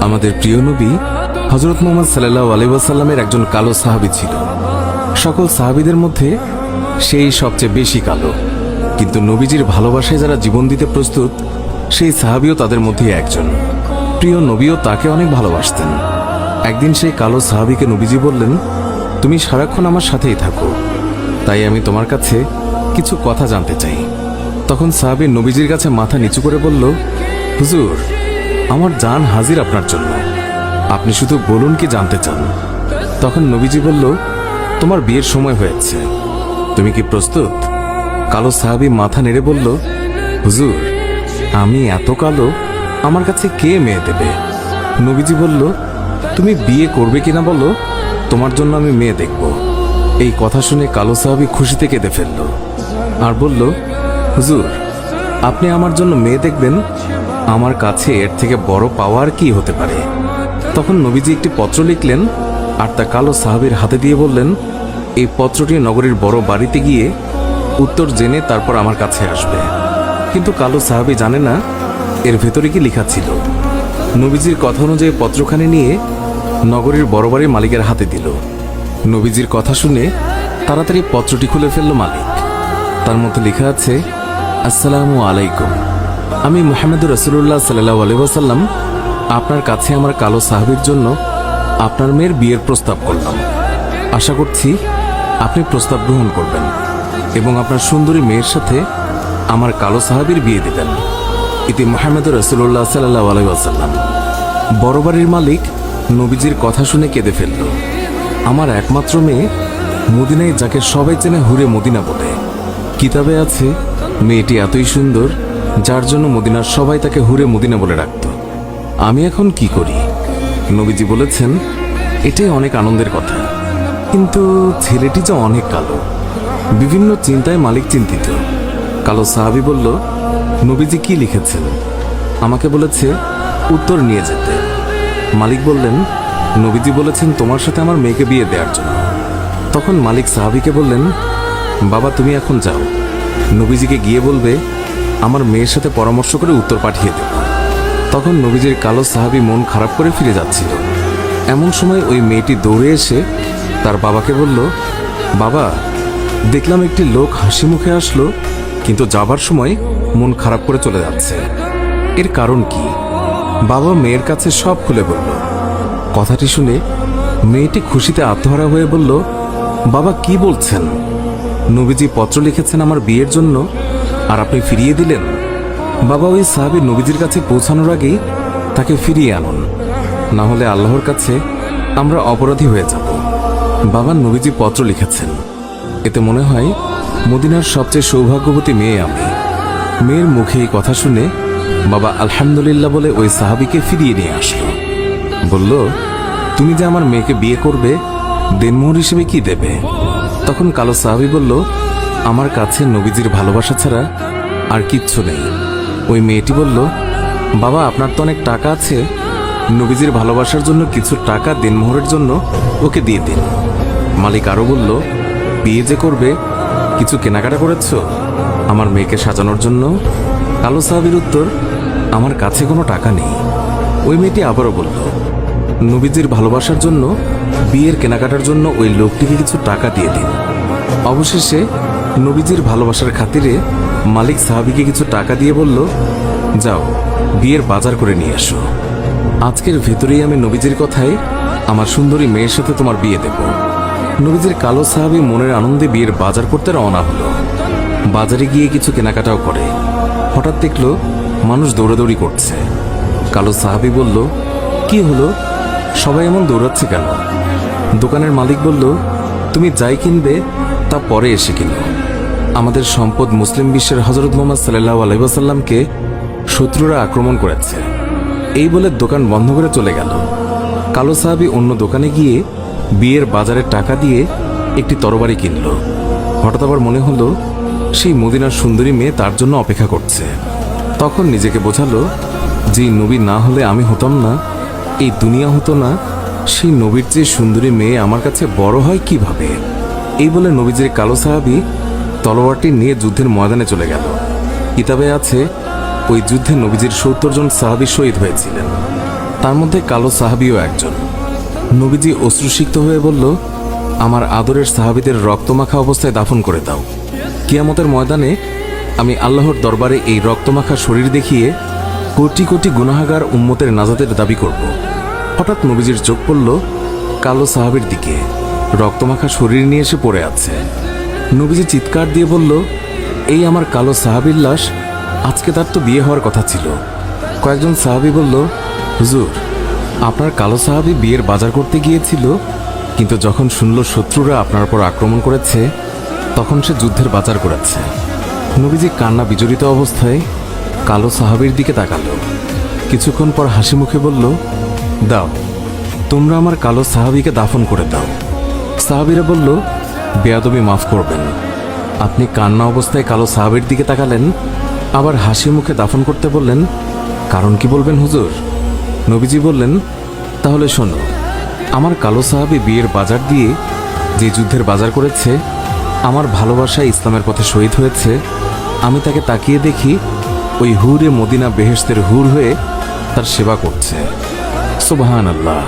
আমাদের প্রিয় নবী হযরত মুহাম্মদ সাল্লাল্লাহু আলাইহি ওয়াসাল্লামের একজন কালো সাহাবী ছিল। সকল সাহাবীদের মধ্যে সেই সবচেয়ে বেশি কালো, কিন্তু নবীজির ভালোবাসায় যারা জীবন দিতে প্রস্তুত সেই সাহাবীও তাদের মধ্যে একজন। প্রিয় নবীও তাকে অনেক ভালোবাসতেন। একদিন সেই কালো সাহাবীকে নবীজি বললেন, তুমি সারাক্ষণ আমার সাথেই থাকো, তাই আমি তোমার কাছে কিছু কথা জানতে চাই। তখন সাহাবী নবীজির কাছে মাথা নিচু করে বলল, হুজুর, আমার জান হাজির আপনার জন্য, আপনি শুধু বলুন কি জানতে চান। তখন নবীজি বলল, তোমার বিয়ের সময় হয়েছে, তুমি কি প্রস্তুত? কালো সাহাবী মাথা নেড়ে বলল, হুজুর, আমি এত কালো, আমার কাছে কে মেয়ে দেবে? নবীজি বলল, তুমি বিয়ে করবে কিনা বলো, তোমার জন্য আমি মেয়ে দেখব। এই কথা শুনে কালো সাহাবী খুশিতে কেঁদে ফেলল আর বলল, হুজুর, আপনি আমার জন্য মেয়ে দেখবেন, আমার কাছে এর থেকে বড় পাওয়ার কি হতে পারে? তখন নবীজি একটি পত্র লিখলেন আর তা কালো সাহাবীর হাতে দিয়ে বললেন, এই পত্রটি নগরীর বড় বাড়িতে গিয়ে উত্তর জেনে তারপর আমার কাছে আসবে। কিন্তু কালো সাহাবী জানে না এর ভেতরে কি লেখা ছিল। নবীজির কথা অনুযায়ী পত্রখানি নিয়ে নগরীর বড় বাড়ির মালিকের হাতে দিল। নবীজির কথা শুনে তাড়াতাড়ি পত্রটি খুলে ফেলল মালিক। তার মধ্যে লেখা আছে, আসসালামু আলাইকুম, আমি মুহাম্মদুর রাসূলুল্লাহ সাল্লাল্লাহু আলাইহি ওয়াসাল্লাম আপনার কাছে আমার কালো সাহাবীর জন্য আপনার মেয়ের বিয়ের প্রস্তাব করলাম। আশা করছি আপনি প্রস্তাব গ্রহণ করবেন এবং আপনার সুন্দরী মেয়ের সাথে আমার কালো সাহাবীর বিয়ে দেবেন। ইতি মুহাম্মদুর রাসূলুল্লাহ সাল্লাল্লাহু আলাইহি ওয়াসাল্লাম। বড় বাড়ির মালিক নবীজির কথা শুনে কেঁদে ফেলল। আমার একমাত্র মেয়ে, মদিনায় যাকে সবাই চেনে হুরে মদিনা বলে। কিতাবে আছে মেয়েটি এতই সুন্দর যার জন্য মদিনার সবাই তাকে হুরে মদিনা বলে রাখত। আমি এখন কি করি? নবীজি বলেছেন, এটাই অনেক আনন্দের কথা, কিন্তু ছেলেটি যে অনেক কালো। বিভিন্ন চিন্তায় মালিক চিন্তিত। কালো সাহাবী বলল, নবীজি কি লিখেছেন? আমাকে বলেছে উত্তর নিয়ে যেতে। মালিক বললেন, নবীজি বলেছেন তোমার সাথে আমার মেয়েকে বিয়ে দেওয়ার জন্য। তখন মালিক সাহাবীকে বললেন, বাবা, তুমি এখন যাও, নবীজিকে গিয়ে বলবে আমার মেয়ের সাথে পরামর্শ করে উত্তর পাঠিয়ে দেব। তখন নবীজির কালো সাহাবী মন খারাপ করে ফিরে যাচ্ছিল। এমন সময় ওই মেয়েটি দৌড়ে এসে তার বাবাকে বলল, বাবা, দেখলাম একটি লোক হাসি মুখে আসলো, কিন্তু যাবার সময় মন খারাপ করে চলে যাচ্ছে, এর কারণ কি? বাবা মেয়ের কাছে সব খুলে বলল। কথাটি শুনে মেয়েটি খুশিতে আত্মহারা হয়ে বলল, বাবা, কি বলছেন? নবীজি পত্র লিখেছেন আমার বিয়ের জন্য, আর আপনি ফিরিয়ে দিলেন? বাবা, ওই সাহাবী নবীজির কাছে পৌঁছানোর আগেই তাকে ফিরিয়ে আনুন, না হলে আল্লাহর কাছে আমরা অপরাধী হয়ে যাব। বাবা, নবীজি পত্র লিখেছেন, এতে মনে হয় মদিনার সবচেয়ে সৌভাগ্যবতী মেয়ে আমি। মেয়ের মুখে এই কথা শুনে বাবা আলহামদুলিল্লাহ বলে ওই সাহাবীকে ফিরিয়ে নিয়ে আসলো। বলল, তুমি যে আমার মেয়েকে বিয়ে করবে, দেনমোহর হিসেবে কি দেবে? তখন কালো সাহাবী বলল, আমার কাছে নবীজির ভালোবাসা ছাড়া আর কিচ্ছু নেই। ওই মেয়েটি বলল, বাবা, আপনার তো অনেক টাকা আছে, নবীজির ভালোবাসার জন্য কিছু টাকা দেনমোহরের জন্য ওকে দিয়ে দিন। মালিক আরো বলল, বিয়ে যে করবে, কিছু কেনাকাটা করেছ আমার মেয়েকে সাজানোর জন্য? কালো সাহাবীর উত্তর, আমার কাছে কোনো টাকা নেই। ওই মেয়েটি আবারও বলল, নবীজির ভালোবাসার জন্য বিয়ের কেনাকাটার জন্য ওই লোকটিকে কিছু টাকা দিয়ে দিন। অবশেষে নবীজির ভালোবাসার খাতিরে মালিক সাহাবীকে কিছু টাকা দিয়ে বলল, যাও, বিয়ের বাজার করে নিয়ে আসো। আজকের ভেতরেই আমি নবীজির কথায় আমার সুন্দরী মেয়ের সাথে তোমার বিয়ে দেব। নবীজির কালো সাহাবী মনের আনন্দে বিয়ের বাজার করতে রওনা হলো। বাজারে গিয়ে কিছু কেনাকাটাও করে। হঠাৎ দেখলো মানুষ দৌড়াদৌড়ি করছে। কালো সাহাবী বলল, কি হলো, সবাই এমন দৌড়াচ্ছে কেন? দোকানের মালিক বলল, তুমি যাই কিনবে তা পরে এসে কিনো। আমাদের সম্পদ মুসলিম বিশ্বের হযরত মুহাম্মদ সাল্লাল্লাহু আলাইহি ওয়াসাল্লামকে শত্রুরা আক্রমণ করেছে। এই বলে দোকান বন্ধ করে চলে গেল। কালো সাহাবী অন্য দোকানে গিয়ে বিয়ের বাজারের টাকা দিয়ে একটি তরবারি কিনল। হঠাৎ আবার মনে হলো সেই মদিনার সুন্দরী মেয়ে তার জন্য অপেক্ষা করছে। তখন নিজেকে বোঝালো, যে নবী না হলে আমি হতাম না, এই দুনিয়া হতো না, সেই নবীর চেয়ে সুন্দরী মেয়ে আমার কাছে বড় হয় কিভাবে? এই বলে নবীজির কালো সাহাবী তলোয়ারটি নিয়ে যুদ্ধের ময়দানে চলে গেল। কিতাবে আছে ওই যুদ্ধে নবীজির ৭০ জন সাহাবী শহীদ হয়েছিলেন। তার মধ্যে কালো সাহাবিও একজন। নবীজি অশ্রুসিক্ত হয়ে বলল, আমার আদরের সাহাবিদের রক্তমাখা অবস্থায় দাফন করে দাও। কিয়ামতের ময়দানে আমি আল্লাহর দরবারে এই রক্তমাখা শরীর দেখিয়ে কোটি কোটি গুনাহগার উম্মতের নাজাতের দাবি করব। হঠাৎ নবীজির চোখ পড়ল কালো সাহাবীর দিকে, রক্তমাখা শরীর নিয়ে এসে পড়ে আছে। নবীজি চিৎকার দিয়ে বলল, এই আমার কালো সাহাবীর লাশ, আজকে তার তো বিয়ে হওয়ার কথা ছিল। কয়েকজন সাহাবী বলল, হুজুর, আপনার কালো সাহাবী বিয়ের বাজার করতে গিয়েছিল, কিন্তু যখন শুনল শত্রুরা আপনার উপর আক্রমণ করেছে, তখন সে যুদ্ধের বাজার করেছে। নবীজি কান্না বিজড়িত অবস্থায় কালো সাহাবীর দিকে তাকালো। কিছুক্ষণ পর হাসি মুখে বলল, দাও, তোমরা আমার কালো সাহাবীকে দাফন করে দাও। সাহাবীরা বলল, বেয়াদবি মাফ করবেন, আপনি কান্না অবস্থায় কালো সাহাবীর দিকে তাকালেন, আবার হাসি মুখে দাফন করতে বললেন, কারণ কি বলবেন হুজুর? নবীজি বললেন, তাহলে শোনো, আমার কালো সাহাবী বিয়ের বাজার দিয়ে যে যুদ্ধের বাজার করেছে, আমার ভালোবাসায় ইসলামের পথে শহীদ হয়েছে, আমি তাকে তাকিয়ে দেখি ওই হুরে মদিনা বেহেশতের হুর হয়ে তার সেবা করছে। সুবহানাল্লাহ।